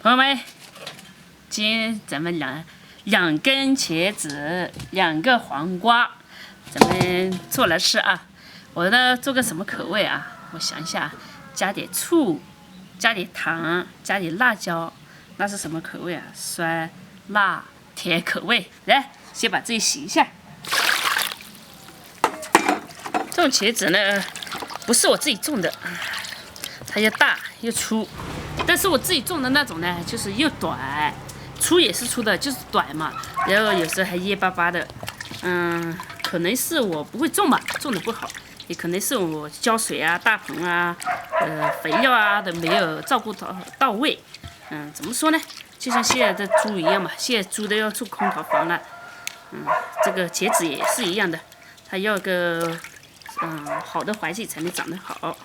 朋友们，今天咱们两根茄子，2个黄瓜，咱们做来吃啊。我呢做个什么口味啊？我想一下，加点醋，加点糖，加点辣椒，那是什么口味啊？酸、辣、甜口味。来，先把这洗一下。这种茄子呢，不是我自己种的，它又大又粗。但是我自己种的那种呢，就是又短，粗也是粗的，就是短嘛。然后有时候还蔫巴巴的，可能是我不会种吧，种的不好，也可能是我浇水啊、大棚啊、肥料啊都没有照顾到位。怎么说呢？就像现在的猪一样嘛，现在猪都要住空调房了。这个茄子也是一样的，它要个好的环境才能长得好。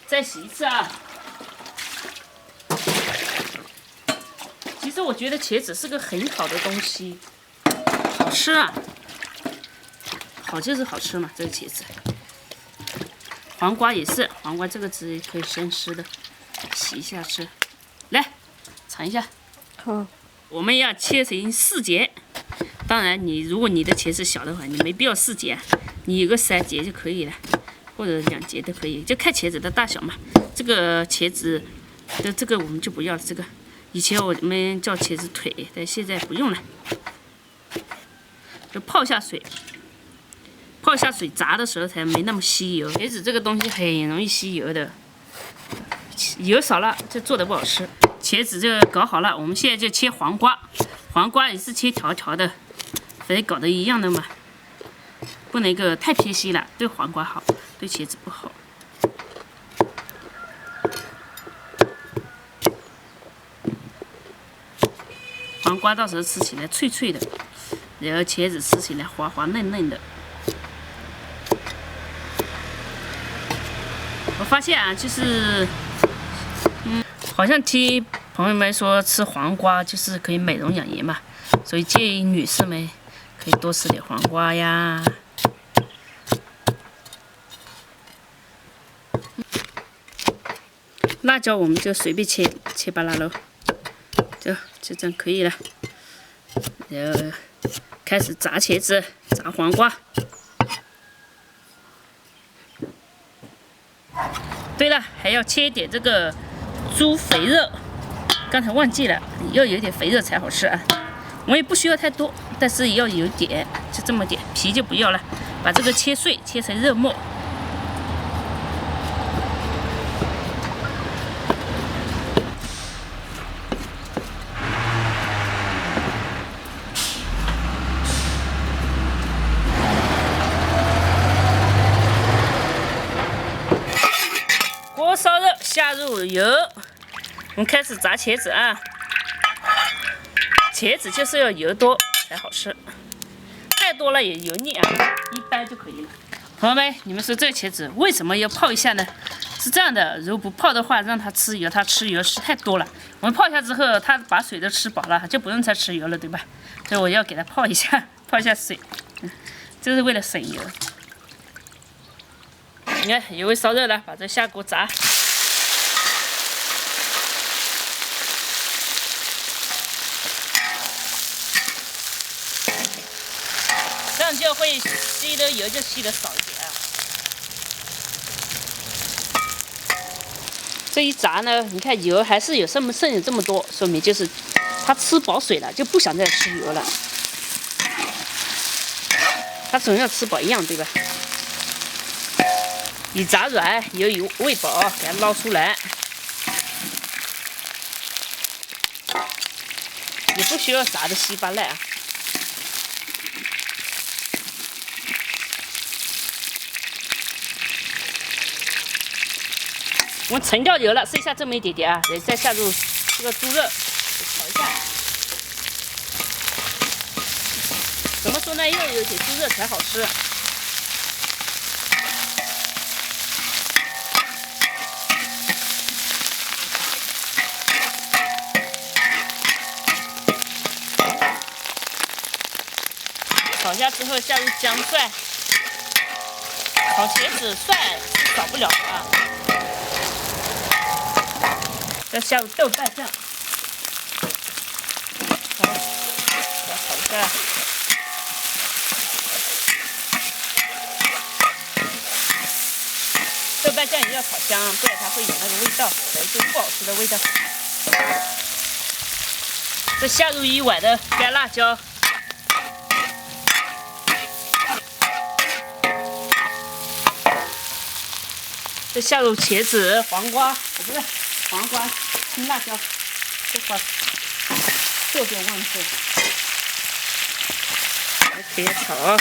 再洗一次啊！其实我觉得茄子是个很好的东西，好吃啊！好就是好吃嘛，这个茄子。黄瓜也是，黄瓜这个汁可以生吃的，洗一下吃。来，尝一下。好。我们要切成4节。当然，如果你的茄子小的话，你没必要4节，你有个3节就可以了。或者2节都可以，就看茄子的大小嘛。这个茄子的这个我们就不要了，这个以前我们叫茄子腿，但现在不用了。就泡下水，炸的时候才没那么吸油。茄子这个东西很容易吸油的，油少了就做的不好吃。茄子这个搞好了，我们现在就切黄瓜，黄瓜也是切条条的，反正搞得一样的嘛。不能够太偏细了，对黄瓜好，对茄子不好。黄瓜到时候吃起来脆脆的，然后茄子吃起来滑滑嫩嫩的。我发现啊，就是好像听朋友们说吃黄瓜就是可以美容养颜嘛，所以建议女士们可以多吃点黄瓜呀。辣椒我们就随便切巴拉喽，就这样可以了。然后开始炸茄子，炸黄瓜。对了，还要切一点这个猪肥肉，刚才忘记了，要有点肥肉才好吃啊。我也不需要太多，但是也要有点，就这么点，皮就不要了。把这个切碎，切成肉末。锅烧热，下入油，我们开始炸茄子啊。茄子就是要油多才好吃，太多了也油腻啊，一般就可以了。朋友们，你们说这个茄子为什么要泡一下呢？是这样的，如果不泡的话，让它吃油，它吃油吃太多了。我们泡一下之后，它把水都吃饱了，就不用再吃油了，对吧？所以我要给它泡一下，泡一下水，这是为了省油。你看油烧热了，把这下锅炸。这样就会吸的油就吸的少一点啊。这一炸呢，你看油还是有剩这么多，说明就是它吃饱水了，就不想再吃油了。它总要吃饱一样，对吧？以炸软，油喂饱，给它捞出来，也不需要炸的稀巴烂啊。我们盛掉油了，剩下这么一点点啊，再下入这个猪肉，炒一下。怎么说呢？要有点猪肉才好吃。炒一下之后下入姜蒜，炒茄子蒜是少不了的啊。再下入豆瓣酱，好，把它炒一下。豆瓣酱也要炒香，不然它会有那个味道，有一些不好吃的味道。再下入1碗的干辣椒。再下入茄子、黄瓜，不是黄瓜、青辣椒，这块特别旺盛。别炒，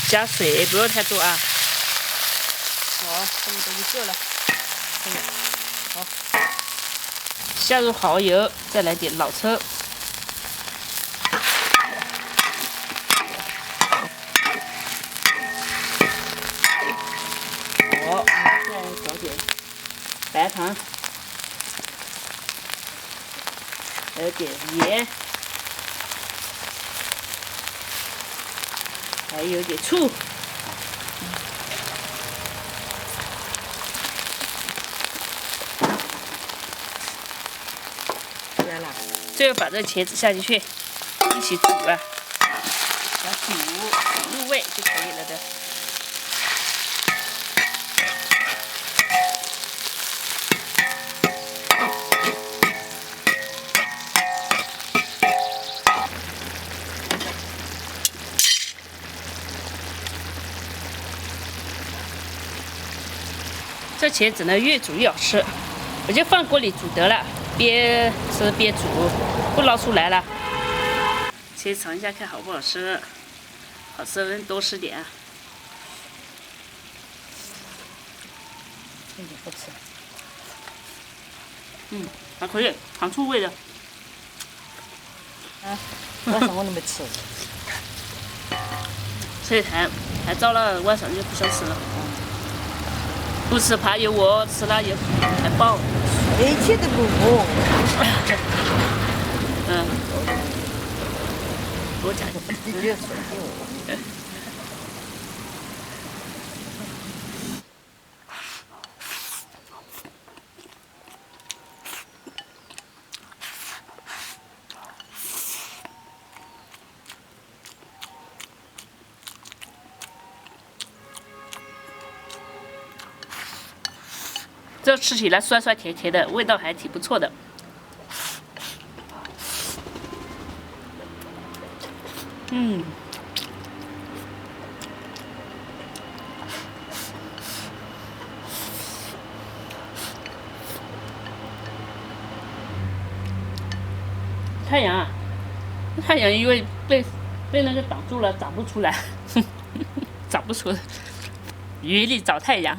加水不要太多啊。好，这么多就够了。好，下入蚝油，再来点老抽。好，再找点白糖，还有点盐，还有点醋。最后把这个茄子下进去，一起煮啊，把它煮入味就可以了的。这茄子呢，越煮越好吃，我就放锅里煮得了。边吃边煮，不捞出来了。先尝一下看好不好吃，好吃多吃点。有点不吃。还可以，糖醋味的。啊，晚上我都没吃。吃太早了，晚上就不想吃了。不吃怕有我，吃了也还饱。一切都不饿。多加你别说给我。这吃起来酸酸甜甜的，味道还挺不错的。太阳因为被那个挡住了，长不出来，长不出来。雨里找太阳。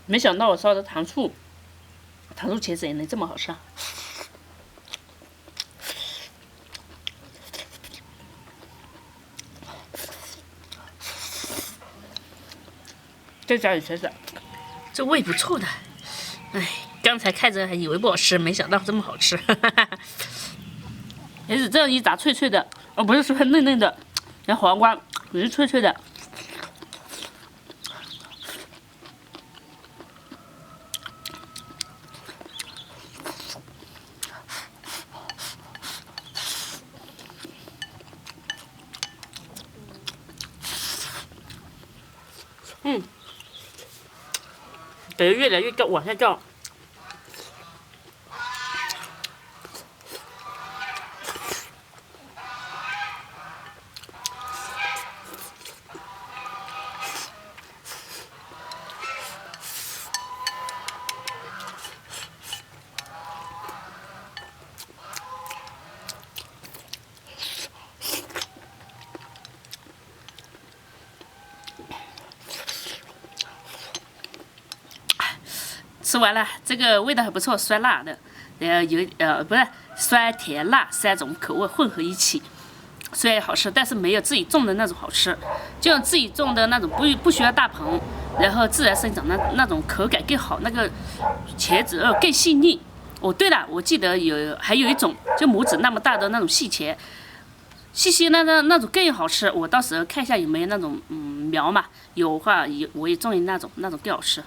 没想到我烧的糖醋茄子也能这么好吃。再加点茄子，这味不错的。哎，刚才看着还以为不好吃，没想到这么好吃。茄子这样一炸脆脆的，不是说嫩嫩的，然后黄瓜也是脆脆的。感觉越来越高，往下掉。吃完了，这个味道还不错，酸辣的，不是酸甜辣3种口味混合一起，虽然好吃，但是没有自己种的那种好吃。就像自己种的那种不需要大棚，然后自然生长那种口感更好，那个茄子肉更细腻。哦，对了，我记得还有一种就拇指那么大的那种细茄，细细那种更好吃。我到时候看一下有没有那种苗嘛，有的话我也种那种更好吃。